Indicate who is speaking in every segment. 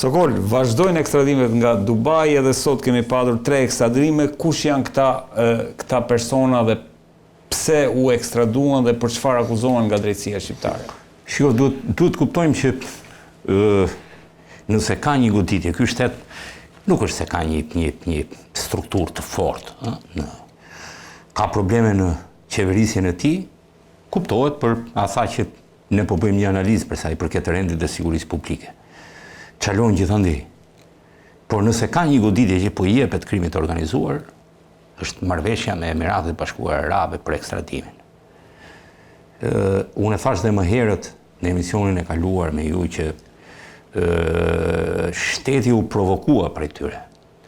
Speaker 1: Sokol, vazhdojnë ekstradimet nga Dubai edhe sot kemi padur 3 ekstradime. Kush janë këta persona dhe pse u ekstraduan dhe për çfarë akuzohen nga drejtësia shqiptare?
Speaker 2: Shiko, duhet kuptojmë që nëse ka një goditje, ky shtet nuk është se ka një strukturë të fortë, ka probleme në qeverisjen e tij, kuptohet për asaj që ne po bëjmë një analizë për sa i përket rendit dhe sigurisë publike. Çalon gjithandej. Por nëse ka një goditje që po i jepet krimit të organizuar, është marrëveshja me Emiratet e Bashkuara Arabe për ekstradimin. Unë e thash dhe më herët në emisionin e kaluar me ju që shteti u provokua prej tyre.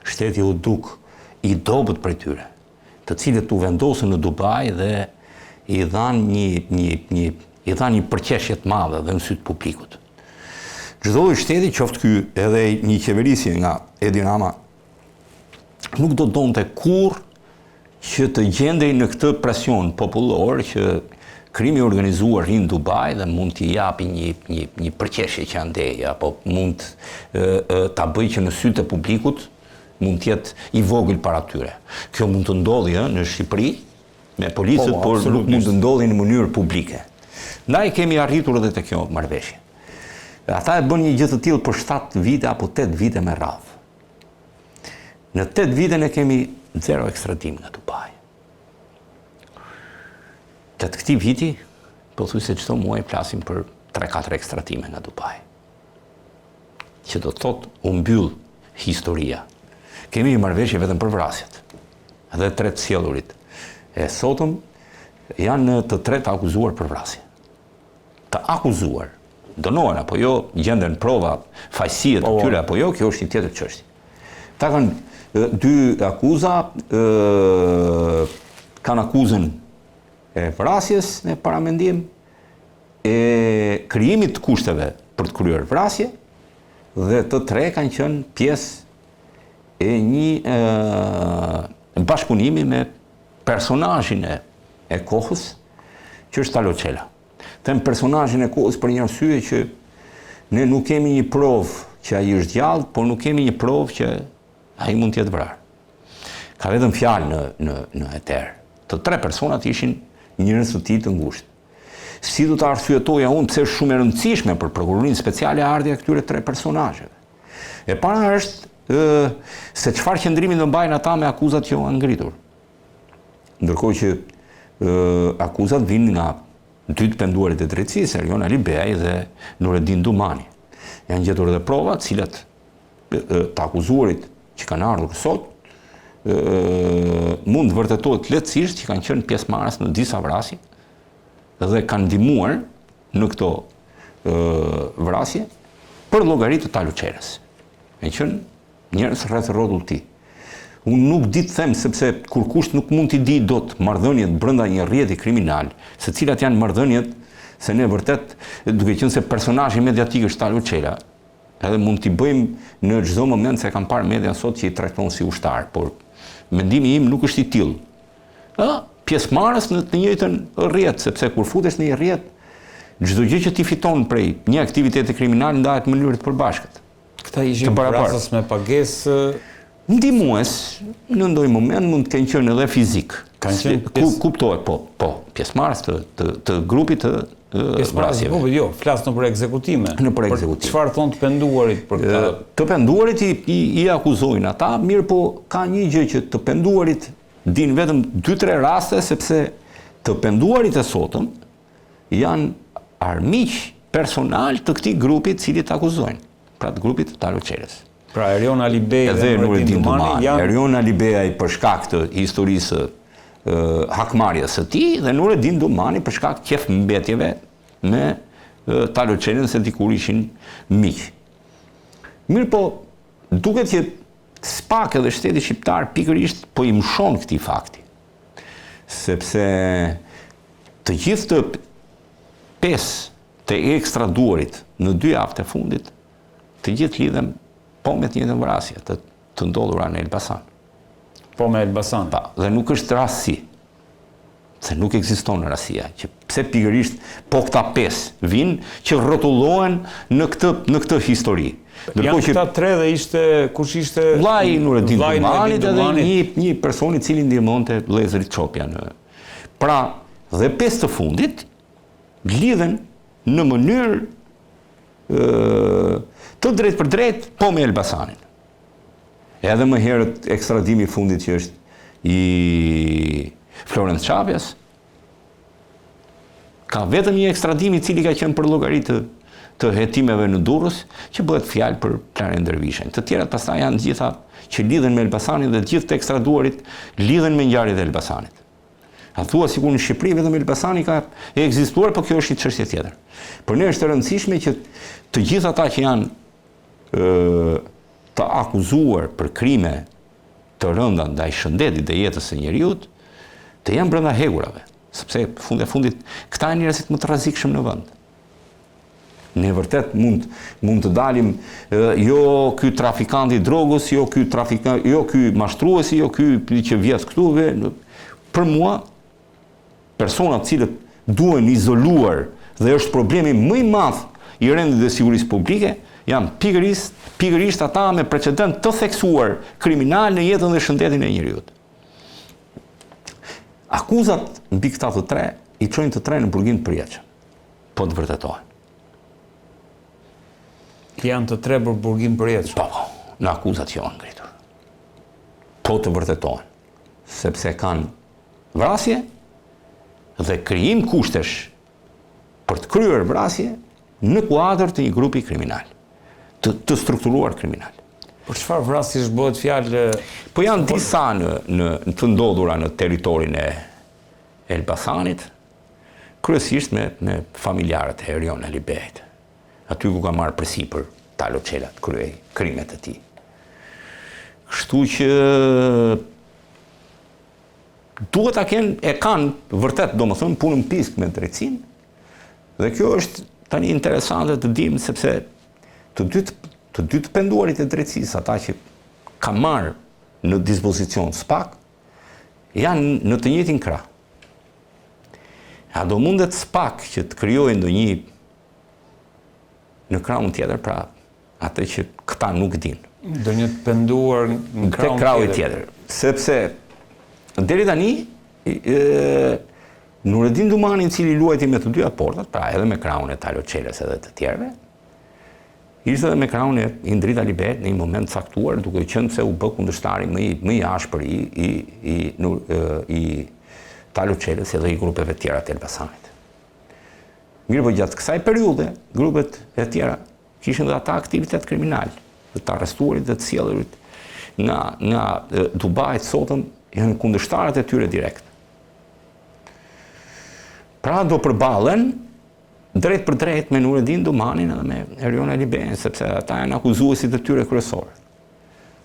Speaker 2: Shteti u duk i dobët prej tyre, të cilët u vendosën në Dubai dhe i dhanë një përqeshje të madhe dhe në sytë publikut. Çdo lloj shteti, qoftë ky edhe një qeverisje nga Edi Rama, nuk do donte kurrë që të gjendej në këtë presion popullor që krimi organizuar rinë Dubai dhe mund t'i japi një përqeshje që andej, apo mund ta bëjë që në sytë e publikut mund t'jetë i vogël para tyre. Kjo mund të ndodhi në Shqipëri me policët, por nuk mund të ndodhi në mënyrë publike. Ndaj kemi arritur edhe të kjo marrëveshje. Ata e bën një gjë të tillë për 7 vite apo 8 vite me radhë. Në 8 vite ne kemi 0 ekstradim nga Dubai. Gjatë këtij viti, pothuajse çdo muaj flasim për 3-4 ekstradime nga Dubai. Që do të thotë u mbyll historia. Kemi një marrëveshje vetëm për vrasjet. Edhe 3 sjellurit e sotëm janë të 3 akuzuar për vrasje. Të akuzuar, dënohen apo jo, gjenden prova fajësie të tyre apo jo, kjo është një tjetër çështje. Ta kanë 2 akuza, kanë akuzën e vrasjes me paramendim, e krijimit të kushteve për të kryer vrasje, dhe të 3 kanë qenë pjesë e një bashkëpunimi me personazhin e kohës, që është Talo Çela. Them personazhin e kohës për një arsye që ne nuk kemi një provë që ai është gjallë, por nuk kemi një provë që ai mund të jetë vrarë. Ka vetëm fjalë në eter. Të 3 personat ishin njerëz të tillë të ngushtë. Si do ta arsyetoja unë pse është shumë e rëndësishme për prokurorinë speciale ardhja këtyre 3 personazheve. E para është se çfarë qëndrimi do mbajnë ata me akuzat që janë ngritur. Ndërkohë që akuzat vinë nga 2 të penduarit e drejtësisë, Erion Ali Beaj dhe Nureddin Dumani. Janë gjetur edhe prova, cilat të akuzuarit që kanë ardhur sot, mund të vërtetohet lehtësisht që kanë qenë pjesëmarrës në disa vrasje dhe kanë ndihmuar në këto vrasje për llogaritë të Talo Çelës. Me qenë njerëz rreth rrotull ti. Unë nuk di të them, sepse kur kusht nuk mund t'i di dot marrëdhëniet brenda një rrjeti kriminal, se cilat janë marrëdhëniet, se ne vërtet, duke qenë se personazhi mediatik është Talo Çela, edhe mund t'i bëjmë në çdo moment, se kam parë media sot që i trajton si ushtar, por mendimi im nuk është i tillë. Pjesëmarrës në të njëjtën rrjet, sepse kur futesh në një rrjet, çdo gjë që ti fiton prej një aktiviteti kriminal ndahet në mënyrë të përbashkët.
Speaker 1: Këta ishin vrasës me pagesë.
Speaker 2: Ndihmues, në ndonjë moment mund të kenë qenë edhe fizik. Kuptohet, po, pjesëmarrës të grupit të vrasjeve.
Speaker 1: Jo, flas nëpër ekzekutime.
Speaker 2: Nëpër ekzekutime.
Speaker 1: Çfarë thon të penduarit për këtë?
Speaker 2: Të penduarit i akuzojnë ata, mirë po ka një gjë që të penduarit din vetëm 2-3 raste, sepse të penduarit e sotëm janë armiq personal të këtij grupi të cilit akuzojnë, pra të grupit të Talo Çelës.
Speaker 1: Pra Erion Ali Beaj dhe Nureddin Dumani janë...
Speaker 2: Erion Ali Beaj për shkak të historisë hakmarrjes së tij dhe Nureddin Dumani për shkak të qefmbetjeve me Talo Çelën se dikur ishin miq. Mirë po, duket që SPAK edhe shteti shqiptar pikërisht po i mshon këtij fakti. Sepse të gjithë të 5 të ekstraduarit në 2 javët e fundit, të gjithë lidhen po me të njëjtën vrasje të ndodhura në Elbasan.
Speaker 1: Po me Elbasan.
Speaker 2: Dhe nuk është rastësi. Se nuk ekziston rastësia. Që pse pikërisht po këta 5 vinë që rrotullohen në këtë histori.
Speaker 1: Janë këta tre dhe ishte, kush ishte...
Speaker 2: Vllai Nureddin
Speaker 1: vllai
Speaker 2: Dumanit edhe
Speaker 1: Dumanit.
Speaker 2: një person I cili ndihmonte vëllezërit Çopja në. Pra, dhe 5 të fundit lidhen në mënyrë të drejt për drejt po me Elbasanin. Edhe më herët ekstradimi I fundit që është I Florence Çapjas, ka vetëm një ekstradim I cili ka qenë për llogaritë të hetimeve në Durrës, që bëhet fjalë për Klarën Dervishin. Të tjerat pastaj janë gjitha që lidhen me Elbasanin dhe gjithë të ekstraduarit lidhen me ngjarjet e Elbasanit. A thua sikur në Shqipëri vetëm Elbasani ka ekzistuar, por kjo është një çështje tjetër. Për ne është e rëndësishme që të gjithë ata që janë të akuzuar për krime të rënda ndaj shëndetit dhe jetës së njerëzit, të janë brenda hekurave, sepse fundit këta janë njerëzit më të rrezikshëm në vend. Ne vërtet mund të dalim jo ky trafikanti drogës, jo ky mashtruesi, jo ky që vjet këtu. Për mua, personat cilët duhen izoluar dhe është problemi më I madh I rendit dhe sigurisë publike, janë pikërisht ata me precedent të theksuar kriminal në jetën dhe shëndetin e njerëzit. Akuzat mbi këta të tre I çojnë të tre në burgim të përjetshëm, po të vërtetohen.
Speaker 1: Janë të tre për burgim përjetshëm.
Speaker 2: Po, në akuzat që janë ngritur. Po të vërtetohen, sepse kanë vrasje dhe krijim kushtesh për të kryer vrasje në kuadër të një grupi kriminal, të strukturuar kriminal.
Speaker 1: Për çfarë vrasjesh bëhet fjalë?
Speaker 2: Po janë disa në të ndodhura në territorin e Elbasanit, kryesisht me familjarët e Erion Alibejt. Aty ku ka marrë përsipër Talo Çela të kryej krimet e tij. Kështu që duhet ta kanë vërtet domethënë punën pisk me drejtsinë. Dhe kjo është tani interesante të dim sepse të dy të penduarit e drejtësisë, ata që kanë marrë në dispozicion SPAK, janë në të njëjtin krah. A do mundet SPAK që të krijojë ndonjë në krahun tjetër, pra atë që këta nuk dinë.
Speaker 1: Do një të penduar në krahun
Speaker 2: tjetër. Sepse deri tani Nureddin Dumani, I cili luajti me të dyja portat, pra edhe me krahun e Talo Çelës edhe të tjerëve, ishte edhe me krahun e Indrit Alibejt në një moment caktuar, duke qenë se u bë kundërshtari më I ashpër I Talo Çelës edhe I grupeve tjera të Elbasanit. Mirë, po gjatë kësaj periudhe, grupet e tjera kishin dhe ata aktivitet kriminal, dhe të arrestuarit dhe të sjellërit nga Dubai sotëm janë kundërshtarët e tyre direkt. Pra do përballen drejt për drejt me Nureddin Dumanin edhe me Erion Alibejn, sepse ata janë akuzuesit e tyre kryesorë.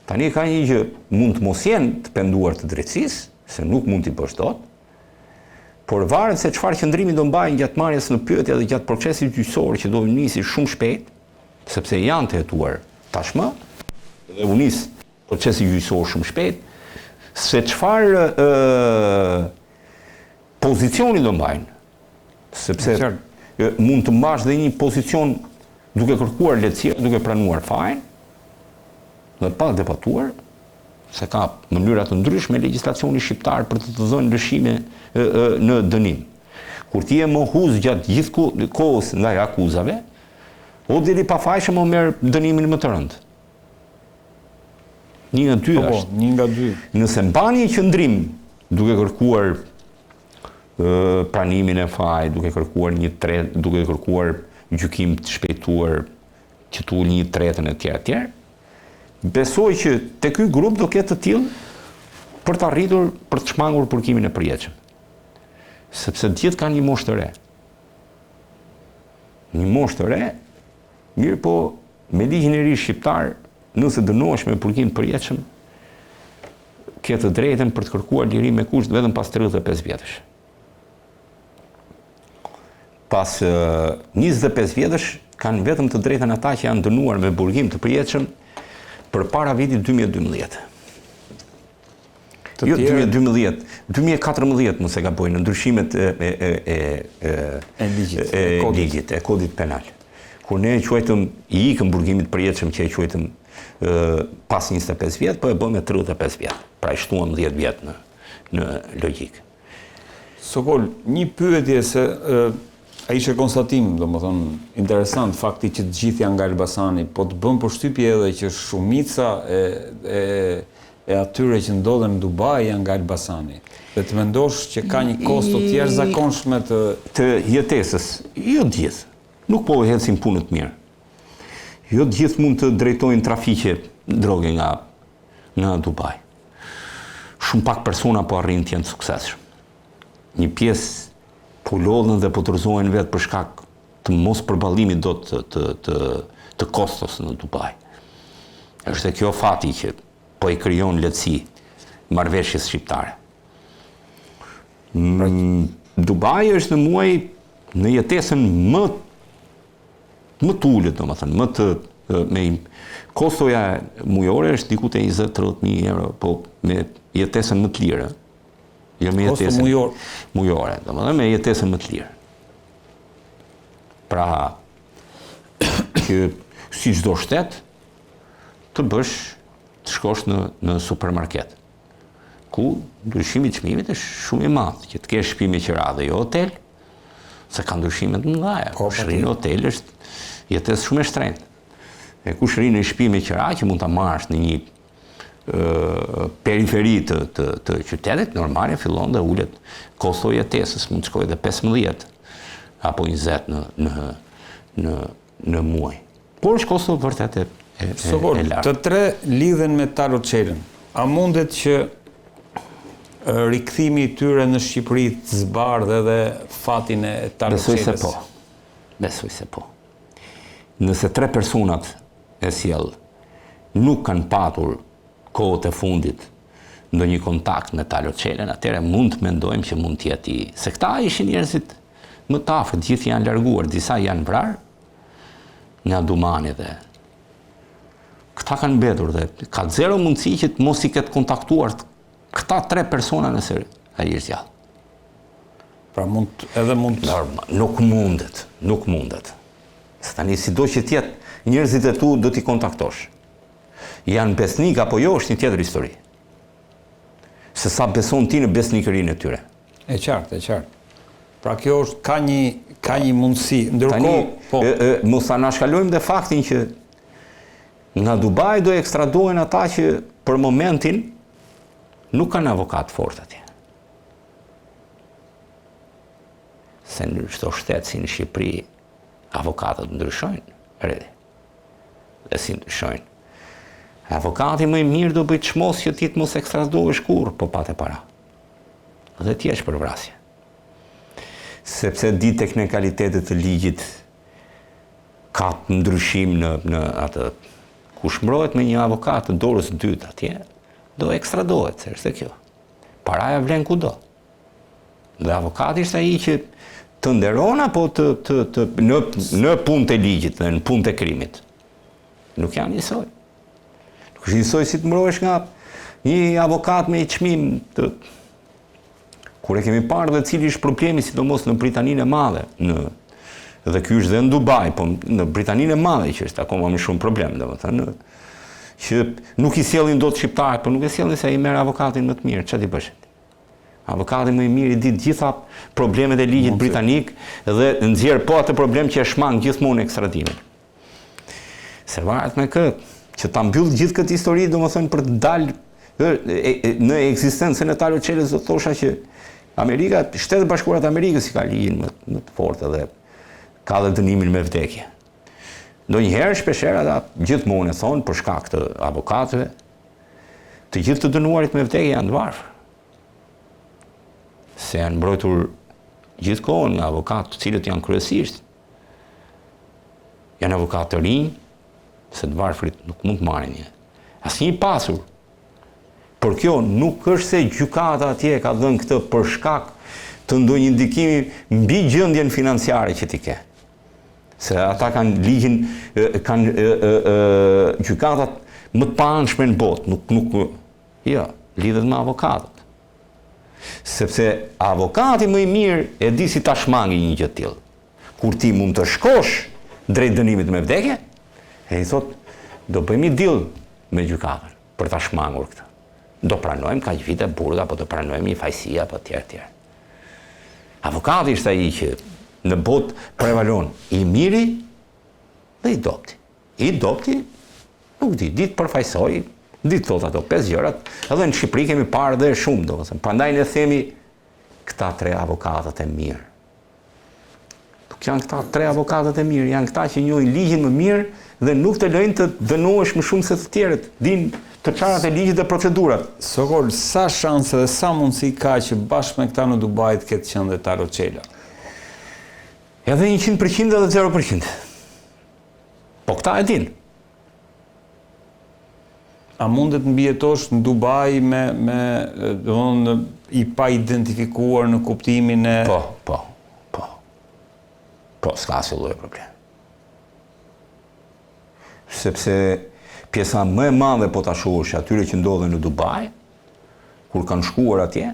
Speaker 2: Tani ka një gjë, mund të mos jenë të penduar të drejtësisë, se nuk mund t'i bësh dot, por varet se çfarë qëndrimi do mbajnë gjatë marrjes në pyetje dhe gjatë procesit gjyqësor që do nisi shumë shpejt, sepse janë të hetuar tashmë, dhe u nis procesi gjyqësor shumë shpejt, se çfarë pozicioni do mbajnë, sepse mund të mbash dhe një pozicion duke kërkuar lehtësi, duke pranuar fajin, dhe pa debatuar, se ka mënyra të ndryshme legjislacioni shqiptar për të dhënë lëshime në dënim. Kur ti je mohuz gjatë gjithë kohës ndaj akuzave, o deri pafajshëm o merr dënimin më të rëndë. Një nga dy është.
Speaker 1: Një nga dy.
Speaker 2: Nëse mbani një qëndrim duke kërkuar pranimin e fajit, duke kërkuar gjykim të shpejtuar, që tu një tretën e tjerë, besoj që te ky grup do ketë të tillë për të arritur, për të shmangur përkimin e përjetshëm. Sepse të gjithë kanë një moshë të re. Një moshë të re, mirë po me ligjin e ri shqiptar, nëse dënohesh me përkim të përjetshëm, ke të drejtën për të kërkuar lirim me kusht vetëm pas 35 vjetësh. Pas 25 vjetësh kanë vetëm të drejtën ata që janë dënuar me burgim të përjetshëm përpara vitit 2012. Jo 2012, 2014 mos e ka bojnë ndryshimet e ligjit, e kodit penal. kur ne e quajtëm i ikëm burgimit përjetshëm që e quajtëm pas 25 vjet, po e bëm me 35 vjet. Pra i shtuam 10 vjet në logjikë.
Speaker 1: Sokol, një pyetje se a ishe konstatim, domethënë, interesant fakti që të gjithë janë nga Elbasani, po të bën përshtypje edhe që shumica e atyre që ndodhen në Dubai janë nga Elbasani. Dhe të mendosh që ka një kosto të jashtëzakonshme
Speaker 2: të jetesës, jo të gjithë. Nuk po ecin punët mirë. Jo të gjithë mund të drejtojnë trafiqe droge nga Dubai. Shumë pak persona po arrin të jenë suksesshëm. Një pjesë po lodhen dhe po tërzohen vetë për shkak të mos përballimit do të kostos në Dubai. Është kjo fati që po i krijon lehtësi marrëveshjes shqiptare. Dubai është në muaj në jetesën më të ulët, domethënë, me kostoja mujore është diku te 20-30.000 euro, po me jetesën më të lirë. Jo me jetesën mujore, domethënë me jetesën më të lirë. Pra, që si çdo shtet të shkosh në supermarket, ku ndryshimi i çmimit është shumë i madh, që të kesh shtëpi me qira dhe jo hotel, se ka ndryshime të mëdha. Kush rrin në hotel është jetesë shumë e shtrenjtë. E kush rrin në shtëpi me qira që mund ta marrësh në një periferi të qytetit, normale fillon dhe ulet kosto i jetesës, mund të shkojë edhe 15 apo 20 në muaj. Por është kosto vërtet e lartë.
Speaker 1: Të tre lidhen me Taloçelën. A mundet që rikthimi i tyre në Shqipëri të zbardhë edhe fatin e Taloçelës?
Speaker 2: Besoj se po. Nëse 3 personat e sjell nuk kanë patur kohët e fundit ndonjë kontakt me Taloçelën, atëherë mund të mendojmë që mund të jetë se këta ishin njerëzit më të afërt, gjithë janë larguar, disa janë vrarë nga Dumani dhe këta kanë mbetur dhe ka zero mundësi që të mos i ketë kontaktuar këta 3 persona nëse ai është gjallë.
Speaker 1: Pra mund.
Speaker 2: Nuk mundet. Se tani sido që tjetë njerëzit e tu do t'i kontaktosh. Janë besnik apo jo është një tjetër histori. Se sa beson ti në besnikërinë e tyre.
Speaker 1: E qartë. Pra kjo është ka një mundësi. Ndërkohë, po.
Speaker 2: Mos ta nashkalojmë dhe faktin që nga Dubai do ekstradohen ata që për momentin nuk kanë avokat fort atje. Se në çdo shtet si në Shqipëri, avokatët ndryshojnë, dhe si ndryshojnë. Avokati më i mirë do bëjt çmos që ti të mos ekstradohesh kurrë, po patë para. Dhe ti jesh për vrasje. Sepse di teknikalitetet të ligjit ka ndryshim në atë. Kush mbrohet me një avokat të dorës dytë atje, do ekstradohet, se është kjo. Paraja vlen kudo. Dhe avokati është ai që të nderon apo në punë të ligjit dhe në punë të krimit. Nuk janë njësoj. Nuk është njësoj si të mbrohesh nga një avokat me çmim të... Kur e kemi parë dhe cili është problemi, sidomos në Britaninë e Madhe, dhe ky është dhe në Dubai, po në Britaninë e Madhe që është akoma më shumë problem, domethënë, që nuk i sjellin dot shqiptarët, por nuk e sjellin se ai merr avokatin më të mirë, çfarë ti bësh? Avokati më i mirë i di të gjitha problemet e ligjit britanik dhe nxjerr po atë problem që e shmang gjithmonë ekstradimin. Se varet me këtë, që ta mbyll gjithë këtë histori, domethënë për të dalë në ekzistencën e Taloçelës, do thosha që Amerika, Shtetet Bashkuara të Amerikës i ka ligjin më të fortë dhe ka dhe dënimin me vdekje. Ndonjëherë shpeshherë ata gjithmonë e thonë për shkak të avokatëve, të gjithë të dënuarit me vdekje janë të varfër. Se janë mbrojtur gjithkohën nga avokatë të cilët janë kryesisht. Janë avokatë të rinj, se të varfrit nuk mund të marrin një. Asnjë i pasur. Por kjo nuk është se gjykata atje ka dhënë këtë për shkak të ndonjë ndikimi mbi gjendjen financiare që ti ke. Se ata kanë ligjin, kanë gjykatat më të paanshme në botë, jo, lidhet me avokatët. Sepse avokati më i mirë e di si ta shmangi një gjë të tillë. Kur ti mund të shkosh drejt dënimit me vdekje, e I thot, do bëjmë deal me gjykatën për ta shmangur këtë. Do pranojmë kaq vite burg apo do pranojmë një fajsi apo tjerë. Avokati ishte ai që në botë prevalon I miri dhe I dopti. I dopti, nuk di, ditë përfaqësoi, ditë thot ato 5 gjërat, edhe në Shqipëri kemi parë dhe shumë, domethënë. Prandaj ne themi këta 3 avokatët e mirë. Nuk janë këta 3 avokatët e mirë, janë këta që njohin ligjin më mirë dhe nuk të lejnë të dënohesh më shumë se të tjerët, dinë të çarat e ligjit dhe procedurat.
Speaker 1: Sokol, sa shanse dhe sa mundësi ka që bashkë me këta në Dubai të ketë qenë dhe Taro Çela?
Speaker 2: Edhe 100% edhe 0%. Po këta e din.
Speaker 1: A mundet mbijetosh në Dubai me domthonë I pa identifikuar në kuptimin e
Speaker 2: Po, s'ka asnjë lloj problemi. Sepse pjesa më e madhe po ta shohësh atyre që ndodhen në Dubai, kur kanë shkuar atje,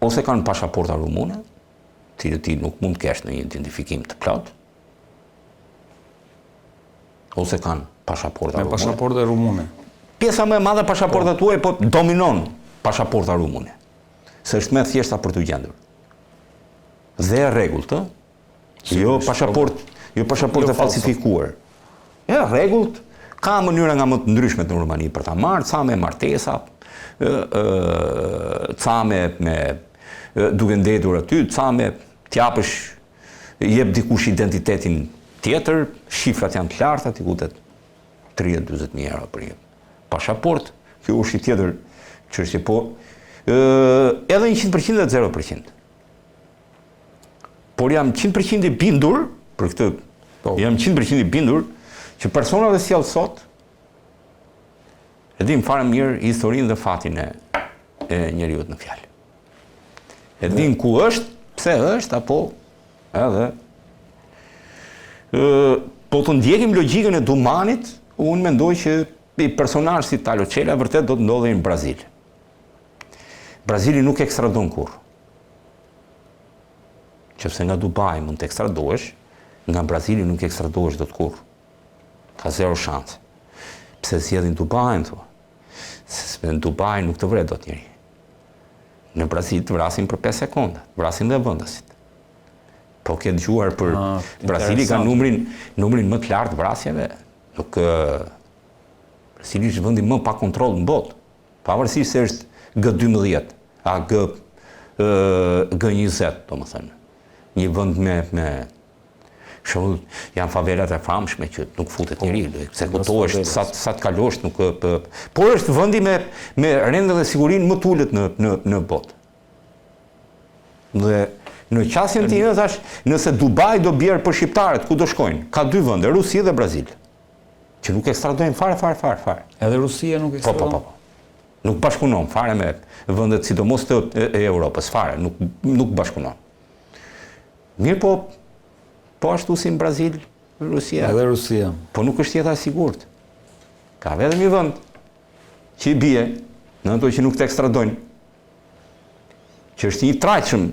Speaker 2: ose kanë pasaporta rumune, të ti nuk mund të kesh në një identifikim të plot, ose kanë pasaporta rumune.
Speaker 1: Me pasaporta rumune.
Speaker 2: Pjesa më e madhe pasaportat tuaj po dominon pasaporta rumune. Se është më thjeshta për t'u gjendur. Dhe e rregullt, jo pasaportë falsifikuar. E rregullt, ka mënyra nga më të ndryshme në Rumani për ta marrë, ca me martesa, ca me duke ndetur aty, ca me t'japësh, jep dikush identitetin tjetër, shifrat janë të larta, ti kutet 30-40.000 euro për një pasaport, kjo është I tjetër çështje, po edhe 100% dhe 0%. Por jam 100% I bindur, për këtë, jam 100% I bindur, që persona dhe sjellë sot, e dim fare mirë historinë dhe fatin e njeriut në fjalë. E dim ku është, pse është, apo edhe po të ndjekim logjikën e Dumanit, unë mendoj që I personazh si Taro Çela vërtet do të ndodhej në Brazil. Brazili nuk ekstradon kurrë. Qëse nga Dubai mund të ekstradohesh, nga Brazili nuk ekstradohesh dot kurrë. Ka 0 shans. Pse zgjedhin Dubai, thua? Se në Dubai nuk të vret dot njëri. Në Brazil të vrasin për 5 sekonda, vrasin dhe vendasit. Po ke dëgjuar për Brazili ka numrin më të lartë vrasjeve, nuk Brazili është vendi më pa kontroll në botë, pavarësisht se është G12, a G20, domethënë. Një vend me shembull, janë favelat e famshme që nuk futet njeri, ekzekutohesh sa të kalosh, nuk por është vendi me rendën dhe sigurinë më të ulët në botë. Dhe në qasjen time thash, nëse Dubai do bjerë për shqiptarët, ku do shkojnë? Ka 2 vende, Rusi dhe Brazil, që nuk ekstradojnë fare.
Speaker 1: Edhe Rusia nuk ekstradon?
Speaker 2: Po. Nuk bashkunon fare me vendet sidomos të Europës, fare, nuk bashkunon. Mirë po ashtu si në Brazil, Rusia.
Speaker 1: Edhe Rusia.
Speaker 2: Po nuk është jeta e sigurt. Ka vetëm një vend që I bie në ato që nuk të ekstradojnë, që është I trajtshëm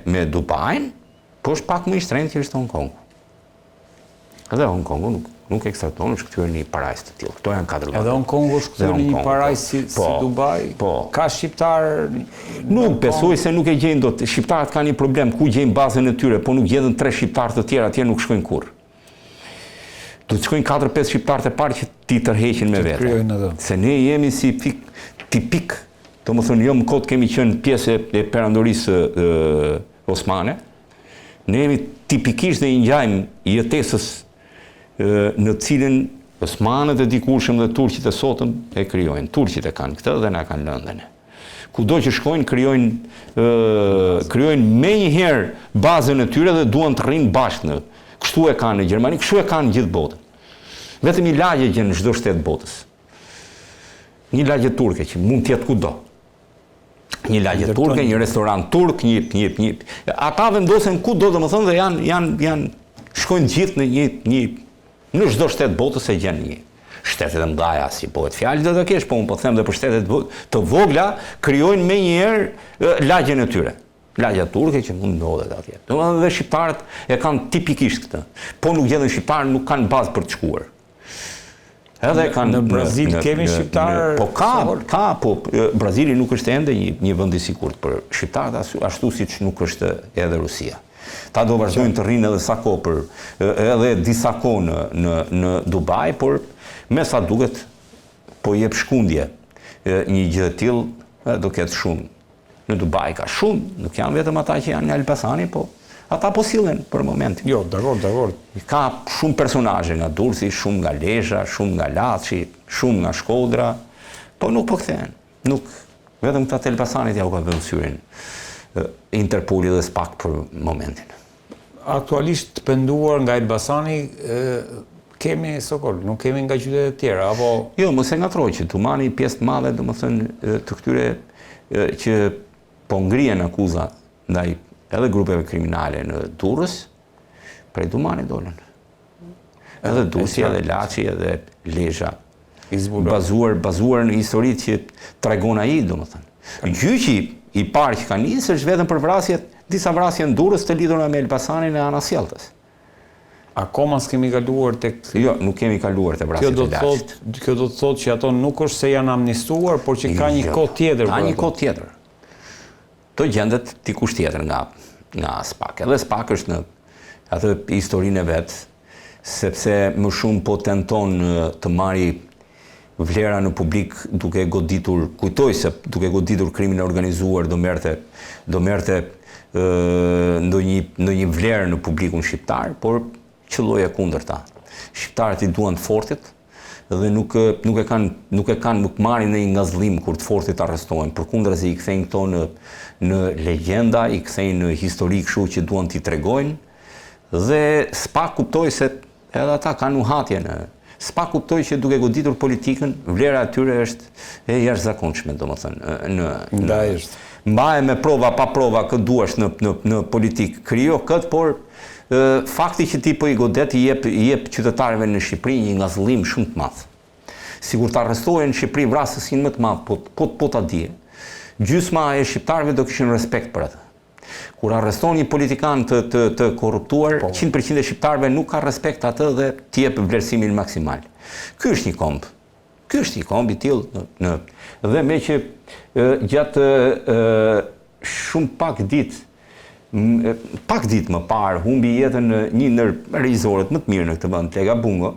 Speaker 2: me Dubain, po është pak më I shtrenjtë që është Hong Kongu. Edhe Hong Kongu nuk ekstradon, është kthyer në një parajs të tillë. Kto janë 4 vende.
Speaker 1: Edhe Hong Kongu është kthyer në një parajs si Dubai. Ka shqiptar.
Speaker 2: Nuk besoj se nuk e gjejnë dot. Shqiptarët kanë një problem, ku gjejnë bazën e tyre, po nuk gjetën 3 shqiptar të tjerë, atje nuk shkojnë kurrë. Do të shkojnë 4-5 shqiptar të parë që ti tërheqin me vete. Se ne jemi si tipik, domethënë jo më kot kemi qenë pjesë e perandorisë osmane. Ne jemi tipikisht dhe I ngjajmë jetesës në cilën osmanët e dikurshëm dhe turqit e sotëm e krijojnë. Turqit e kanë këtë dhe na kanë lënë ne. Kudo që shkojnë krijojnë menjëherë bazën e tyre dhe duan të rrinë bashkë. Kështu e kanë në Gjermani, kështu e kanë në gjithë botën. Vetëm një lagje gjen në çdo shtet botës. Një lagje turke që mund të jetë kudo. Një lagje turke, një restorant turk, një ata vendosen kudo, domethënë dhe janë shkojnë gjithë në çdo shtet botës e gjen një. Shtetet e mëdha si bëhet fjalë do të kesh, po unë po them dhe për shtetet të vogla krijojnë menjëherë lagjen e tyre. lagja turke që mund ndodhet atje. Domethënë dhe shqiptarët e kanë tipikisht këtë. Po nuk gjenden shqiptarë, nuk kanë bazë për të shkuar. Edhe kanë
Speaker 1: në Brazil kemi shqiptarë.
Speaker 2: Po ka, po Brazili nuk është ende një vend i sigurt për shqiptarët, ashtu siç nuk është edhe Rusia. Ta do vazhdojnë të rrinë edhe sa kohë edhe disa kohë në Dubai, por me sa duket po jep shkundje një gjë e tillë do ketë shumë. Në Dubai ka shumë, nuk janë vetëm ata që janë nga Elbasani, po ata po sillen për momentin.
Speaker 1: Jo, dakor.
Speaker 2: Ka shumë personazhe nga Durrësi, shumë nga Lezhë, shumë nga Laçi, shumë nga Shkodra, po nuk po kthehen. Nuk vetëm këta të Elbasanit ja u ka vënë syrin Interpoli dhe SPAK për momentin.
Speaker 1: Aktualisht penduar nga Elbasani kemi Sokol, nuk kemi nga qytetet tjera, apo...
Speaker 2: Jo, mos e ngatroj që Tumani pjesë të madhe, domethënë të këtyre që po ngrihen akuza ndaj edhe grupeve kriminale në Durrës, prej Tumani dolën. Edhe Durrësi, edhe Laçi, edhe Lezhë. Bazuar në historitë që tregon ai, domethënë. Gjyqi i parë që ka nisë është vetëm për vrasjet, disa vrasje në Durrës të lidhura me Elbasanin e Anasjelltës.
Speaker 1: Akoma s'kemi kaluar tek...
Speaker 2: Jo, nuk kemi kaluar te vrasjet e Laçit.
Speaker 1: Kjo do të thotë që ato nuk është se janë amnistuar, por që ka një kohë tjetër.
Speaker 2: Ka një kohë tjetër. To gjendet dikush tjetër nga SPAK. Edhe SPAK është në atë historinë e vet, sepse më shumë po tenton të marrë vlera në publik duke goditur, kujtoj se duke goditur krimin e organizuar do merrte ndonjë vlerë në publikun shqiptar, por qëlloja kundërta. Shqiptarët i duan të fortit dhe nuk marrin në një ngazllim kur të fortit arrestohen, përkundrazi i kthejnë këto në legjenda, i kthejnë në histori kështu që duan t'i tregojnë, dhe SPAK kuptoi se edhe ata kanë nuhatje SPAK kuptoi që duke goditur politikën, vlera e tyre është e jashtëzakonshme, domethënë. Mbaje me prova pa prova këtë duash në politikë. Krijo këtë, por fakti që ti po i godet i jep qytetarëve në Shqipëri një ngazëllim shumë të madh. Sigur të arrestohen në Shqipëri vrasësin më të madh, po ta dije. Gjysma e shqiptarëve do kishin respekt për atë. Kur arreston një politikan të korruptuar, 100% e shqiptarëve nuk ka respekt atë dhe t'i jep vlerësimin maksimal. Ky është një komb. Ky është një komb i tillë dhe me që gjatë shumë pak ditë më parë humbi jetën një ndër regjisorët më të mirë në këtë vend, Lega Bungo.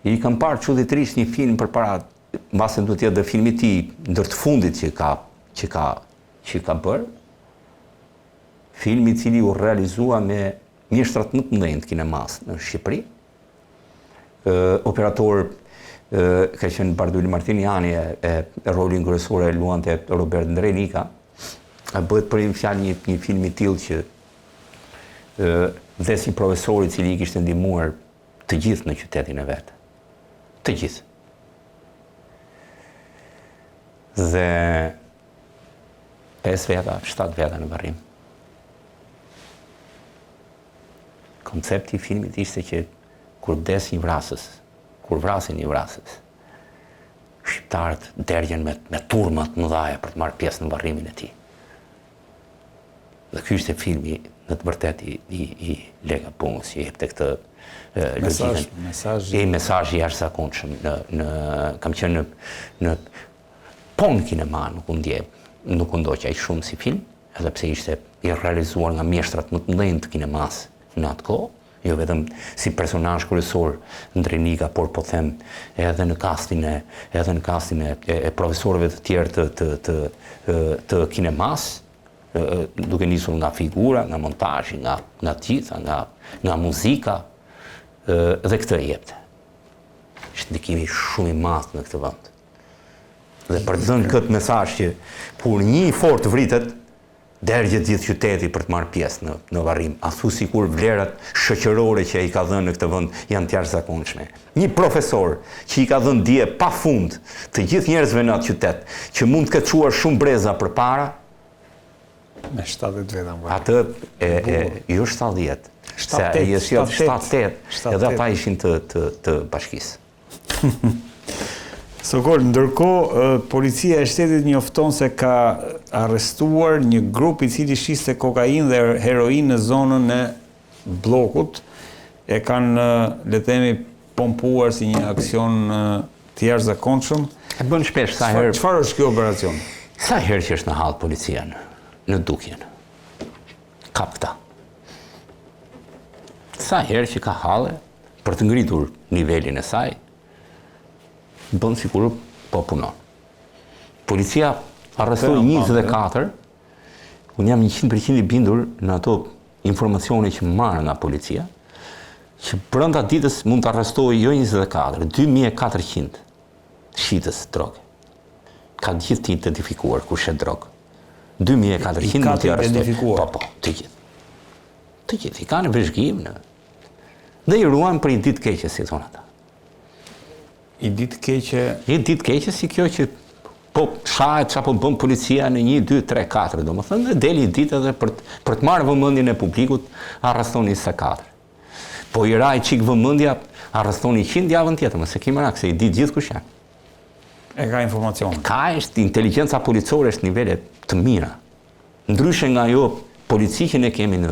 Speaker 2: I kam parë çuditërisht një film përpara, mbase duhet të jetë dhe filmi i tij ndër të fundit që ka bërë. Filmi i cili u realizua me mjeshtrat më të mëdhenj të kinemas në Shqipëri. Operator ka qenë Barduli Martiniani, e rolin kryesor e luante Robert Ndrenika. Bëhet për një film i tillë që dhe si profesori i cili i kishte ndihmuar të gjithë në qytetin e vet. Të gjithë. Dhe 5 veta, 7 veta në varrim. Koncepti i filmit ishte që kur vrasin një vrasës, shqiptarët derdhen me turma të mëdha për të marrë pjesë në varrimin e tij. Dhe ky ishte filmi në të vërtetë i Lega Bungos, që jepte këtë mesazh i jashtëzakonshëm kam qenë në kinema, nuk u ndoq ai shumë si film, edhe pse ishte i realizuar nga mjeshtrat më të mëdhenj të kinemas në atë kohë, jo vetëm si personazh kryesor Ndrenika, por po them edhe në castin e profesorëve të tjerë të kinemas, duke nisur nga figura, nga montazhi, nga të gjitha, nga muzika, dhe këtë jepte. Ishte ndikimi shumë i madh në këtë vend. Dhe për të dhënë këtë mesazh që kur një fort vritet, derdhet gjithë qyteti për të marrë pjesë në varrim. Ashtu sikur vlerat shoqërore që ai ka dhënë në këtë vend janë të jashtëzakonshme. Një profesor që i ka dhënë dije pafund të gjithë njerëzve në atë qytet, që mund të ketë çuar shumë breza përpara,
Speaker 1: me 70 veta.
Speaker 2: Atë jo 70. Se ai është 7-8, edhe ata ishin të bashkisë.
Speaker 1: Sokol, ndërkohë, policia e shtetit njofton se ka arrestuar një grup i cili shiste kokainë dhe heroinë në zonën e bllokut. E kanë, le të themi, pompuar si një aksion të jashtëzakonshëm.
Speaker 2: E bën shpesh sa herë.
Speaker 1: Çfarë është ky operacion?
Speaker 2: Sa herë që është në hall policia në Dukjen. Kap këta. Sa herë që ka halle për të ngritur nivelin e saj, bën sikur po punon. Policia arrestoi 24. Unë jam 100% i bindur në ato informacione që marrë nga policia, që brenda ditës mund të arrestojë jo 24, 2400 shitës drogë. Ka gjithë të identifikuar kur shet drogë. 2400 mund të arrestojë. Po, të gjithë. Të gjithë, i kanë vëzhgim në. Dhe i ruan për i ditë keqe, si thonë ata.
Speaker 1: I ditë keqe?
Speaker 2: I ditë keqe si kjo që po shahet që po bën policia në 1, 2, 3, 4, do më thënë, dhe deli ditë edhe për të marrë vëmendjen e publikut, arrestoni 24. Po i raj qik vëmendja, arrestoni 100 javën tjetër, mëse ki mërak, se i ditë gjithë kush janë.
Speaker 1: E ka informacion.
Speaker 2: Ka është, inteligenca policore është nivele të mira. Ndryshe nga jo polici që ne kemi në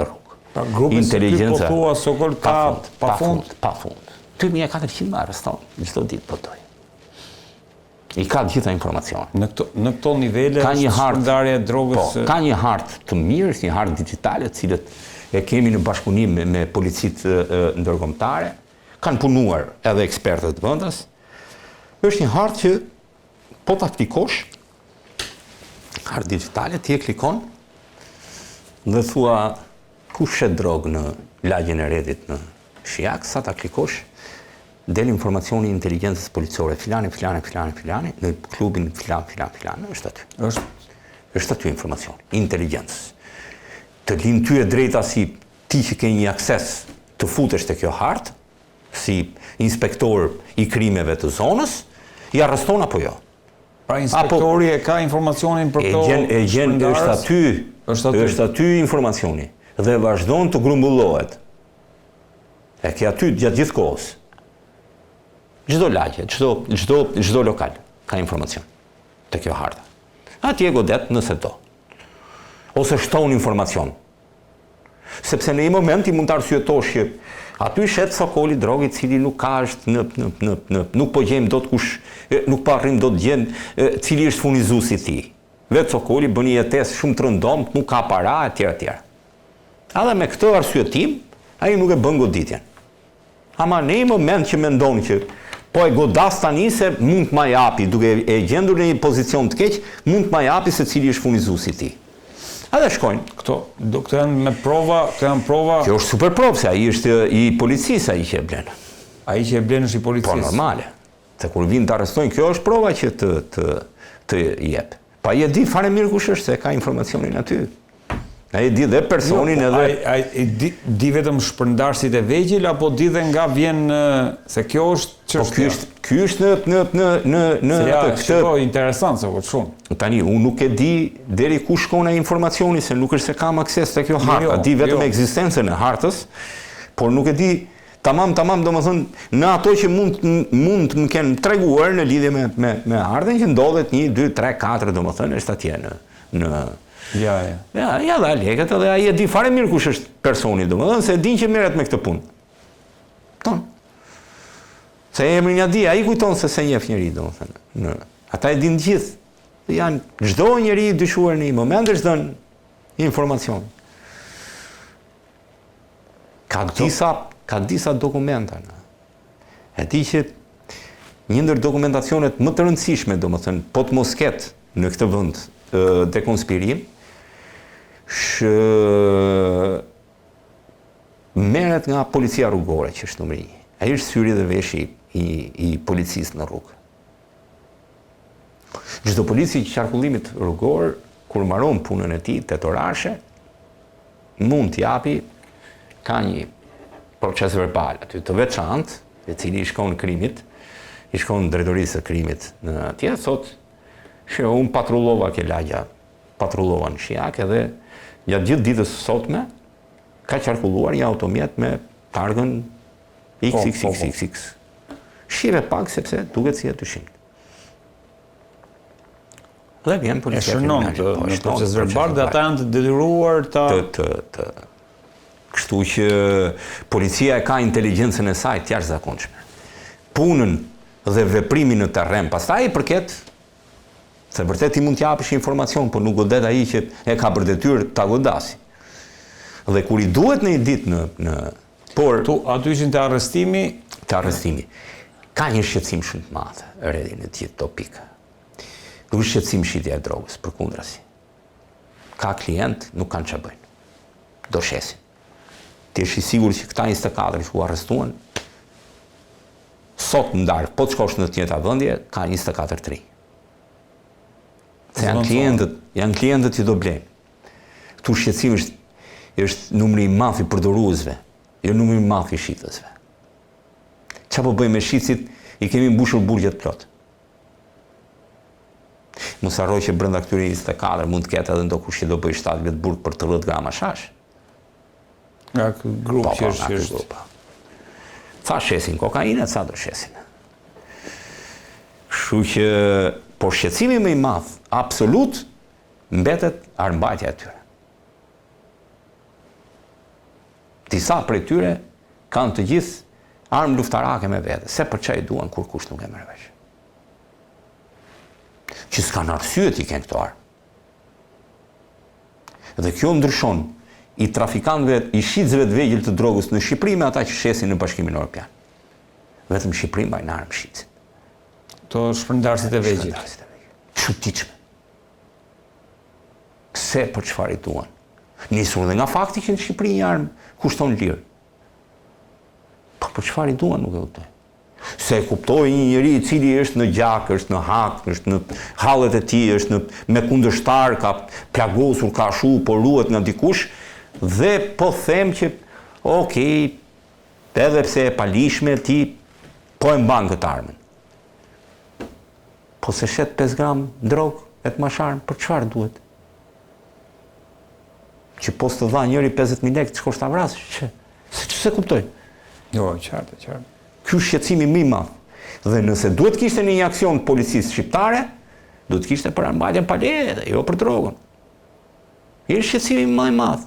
Speaker 2: rrugë.
Speaker 1: Pra grupi si ty po thua Sokol ka pa fund?
Speaker 2: Pa fund. 2400 më arreston, çdo ditë po thoj. I ka gjitha informacione.
Speaker 1: Në këto nivele është shpërndarja e drogës?
Speaker 2: Po, ka një hartë të mirë, një hartë digitale, cilët e kemi në bashkëpunim me policitë ndërkombëtare, kanë punuar edhe ekspertët vendas. Është një hartë që po ta klikosh, hartë digitale, ti e klikon dhe thua ku shet drogë në lagjen e Redit në Shijak, sa ta klikosh, del informacioni inteligjencës policore, filani, në klubin filan, është aty. Është aty informacioni, inteligjencës. Të linë ty e drejta si ti që ke një akses të futesh të kjo hartë, si inspektor i krimeve të zonës, i arreston apo jo.
Speaker 1: Pra inspektori e ka informacionin për këto shpërndarës?
Speaker 2: Është aty informacioni dhe vazhdon të grumbullohet. E ke aty gjatë gjithë kohës. Çdo lagje, çdo lokal ka informacion te kjo harta. Atje godet nëse do. Ose shton informacion. Sepse në një moment i mund të arsyetosh që aty shet Sokoli drogi i cili nuk ka është nuk po gjejmë dot kush, nuk po arrim dot gjend cili është furnizuesi i tij. Vetë Sokoli bën një jetesë shumë të rëndomt, nuk ka para etj. Edhe me këtë arsyetim, ai nuk e bën goditjen. Ama në një moment që mendon që po e godas tani se mund të ma japi, duke e gjendur në një pozicion të keq, mund të ma japi se cili është furnizuesi i tij. Edhe shkojnë.
Speaker 1: Këto janë me prova,
Speaker 2: Kjo është super provë, se ai është i policisë ai që e blen.
Speaker 1: Ai që e blen është i policisë.
Speaker 2: Po normale. Se kur vinë të arrestojnë, kjo është prova që të jep. Pa ai e di fare mirë kush është, se ka informacionin aty. Ai di dhe personin edhe...
Speaker 1: Ai di vetëm shpërndarësit e vegjël, apo di dhe nga vjen... Se kjo është çështja.
Speaker 2: Po ky është në
Speaker 1: këtë... interesant, se këtë shumë.
Speaker 2: Tani, unë nuk e di deri ku shkon ai informacioni, se nuk është se kam akses të kjo harta. Di vetëm ekzistencën e hartës, por nuk e di tamam, do më thënë, në ato që mund të më kenë treguar në lidhje me hartën, që ndodhet 1, 2, 3, 4, do më thënë, është atje në
Speaker 1: Ja
Speaker 2: dhe leket edhe ai e di fare mirë kush është personi, domethënë se din që merret me këtë punë. Ton. Se emrin ja di, ai kujton se njeh njëri, domethënë. Ata e din gjithë. Janë çdo njeri i dyshuar në një moment është dhënë informacion. Ka disa dokumenta. E di që një ndër dokumentacionet më të rëndësishme, domethënë, po të mos ketë në këtë vend dekonspirim, merret nga policia rrugore, që është numri 1. Ai është syri dhe veshi i policisë në rrugë. Çdo polici i qarkullimit rrugor, kur mbaron punën e tij tetorashe, mund t'japi, ka një proces verbal aty të veçantë, i cili i shkon krimit, i shkon drejtorisë së krimit në atje, thotë që unë patrullova ke lagja, patrullova në Shijak edhe gjatë gjithë ditës sotme ka qarkulluar një automjet me targën XXXXX. Shive pak sepse duket si e dyshimt. Dhe vjen policia
Speaker 1: kriminale. Në proces verbal dhe ata janë të detyruar ta
Speaker 2: Kështu që policia e ka inteligjencën e saj të jashtëzakonshme. Punën dhe veprimin në terren, pastaj i përket se vërtet i mund t'japësh informacion, por nuk godet ai që e ka për detyrë ta godasi. Dhe kur i duhet në një ditë por
Speaker 1: aty ishin të
Speaker 2: arrestimi. Ka një shqetësim shumë të madh rreth në të gjithë këto pikë. Nuk është shqetësim shitja e drogës, përkundrazi. Ka klient, nuk kanë ç'a bëjnë. Do shesin. Ti je i sigurt që këta 24 që u arrestuan sot në darkë, po të shkosh në të njëjta vendje, ka 24 tri. Se janë klientët që do blejnë. Këtu shqetësimi është numri i madh i përdoruesve, jo numri i madh i shitësve. Çfarë po bëjmë me shitësit? I kemi mbushur burgjet plot. Mos harroj që brenda këtyre 24 mund të ketë edhe ndokush që do bëj 7 burg për 30 grama shash.
Speaker 1: Nga grup që është.
Speaker 2: Ca shesin kokainë, ca do shesin. Kështu që por shqetësimi më i madh, absolut, mbetet armbajtja e tyre. Disa prej tyre kanë të gjithë armë luftarake me vete, se për çaj duan kur kush nuk e merr vesh. Që s'kan arsye t'i kenë këto armë. Dhe kjo ndryshon i trafikantëve, i shitësve të vegjël të drogës në Shqipëri me ata që shesin në Bashkimin Evropian. Vetëm Shqipëri mbajnë armë shitësit.
Speaker 1: To shpërndarësit e vegjël.
Speaker 2: Çuditshme. Pse për çfarë i duan? Nisur dhe nga fakti që në Shqipëri një armë kushton lirë. Po për çfarë i duan nuk e kuptoj. Se kuptoj një njeri i cili është në gjak, është në hak, është në hallet e tij, është me kundërshtar, ka plagosur, ka shu, po ruhet nga dikush dhe po them që okej, edhe pse e palishme ti po e mban këtë armën. Po se shet 5 gram drogë e të masharm, për çfarë duhet? Që po të dha njëri 50.000 lekë të shkosh ta vrasësh, se kuptoj.
Speaker 1: Jo, qartë.
Speaker 2: Ky shqetësimi më i madh. Dhe nëse duhet kishte një aksion të policisë shqiptare, duhet kishte për armbajtjen pa leje, jo për drogën. Je shqetësimi më i madh.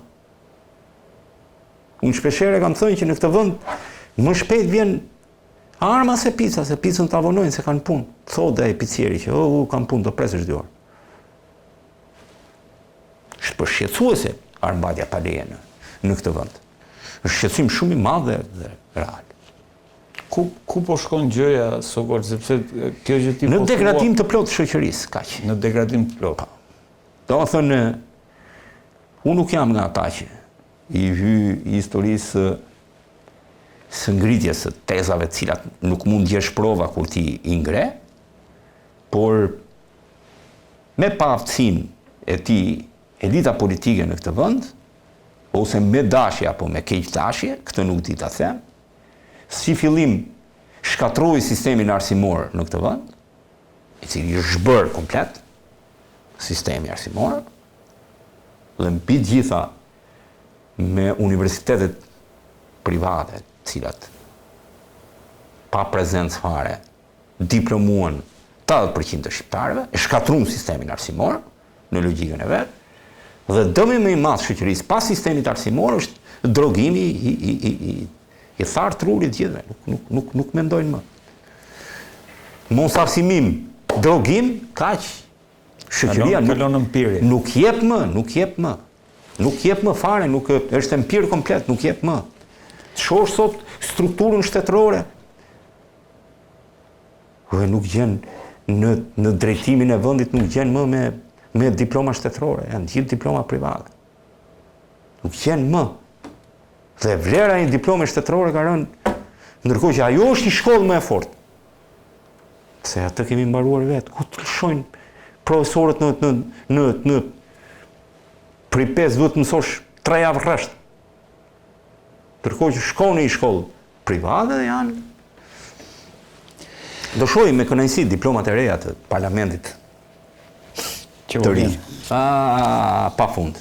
Speaker 2: Unë shpeshherë kam thënë që në këtë vend më shpejt vjen arma se pica, se picën ta vonojnë se kanë punë. Thotë ai picieri që kanë punë, do presësh 2 orë. Është për shqetësuese armbajtja pa leje në këtë vend. Është shqetësim shumë i madh dhe real.
Speaker 1: Ku po shkon gjëja, Sokol, sepse kjo gjë ti
Speaker 2: në degradim të plot shoqërisë, kaq.
Speaker 1: Në degradim të plot.
Speaker 2: Do të thënë, unë nuk jam nga ata që i hy historisë së ngritjes së tezave të cilat nuk mund djesh prova kur ti i ngre, por me pa aftësinë e ti elita politike në këtë vend, ose me dashje apo me keq dashje, këtë nuk di ta them, si fillim shkatroi sistemin arsimor në këtë vend, i cili është zhbër komplet sistemi arsimor, dhe mbi të gjitha me universitetet private, cilat pa prezencë fare diplomuan 80% të shqiptarëve, e shkatruan sistemin arsimor në logjikën e vet, dhe dëmi më i madh shoqërisë pas sistemit arsimor është drogimi i tharë trurit gjithve, nuk mendojnë më. Mos arsimim, drogim, kaq, shoqëria nuk jep më. Nuk jep më fare, është empir komplet, nuk jep më. Shoh sot strukturën shtetërore. Dhe nuk gjen në drejtimin e vendit nuk gjen më me diploma shtetërore, janë gjithë diploma private. Nuk gjen më. Dhe vlera e një diplome shtetërore ka rënë, ndërkohë që ajo është një shkollë më e fortë. Se atë kemi mbaruar vetë, ku të lëshojnë profesorët në prej 5 duhet të mësosh 3 javë rresht. Ndërkohë që shkon në një shkollë private dhe janë. Do shohim me kënaqësi diplomat e reja të parlamentit të ri. Pa fund.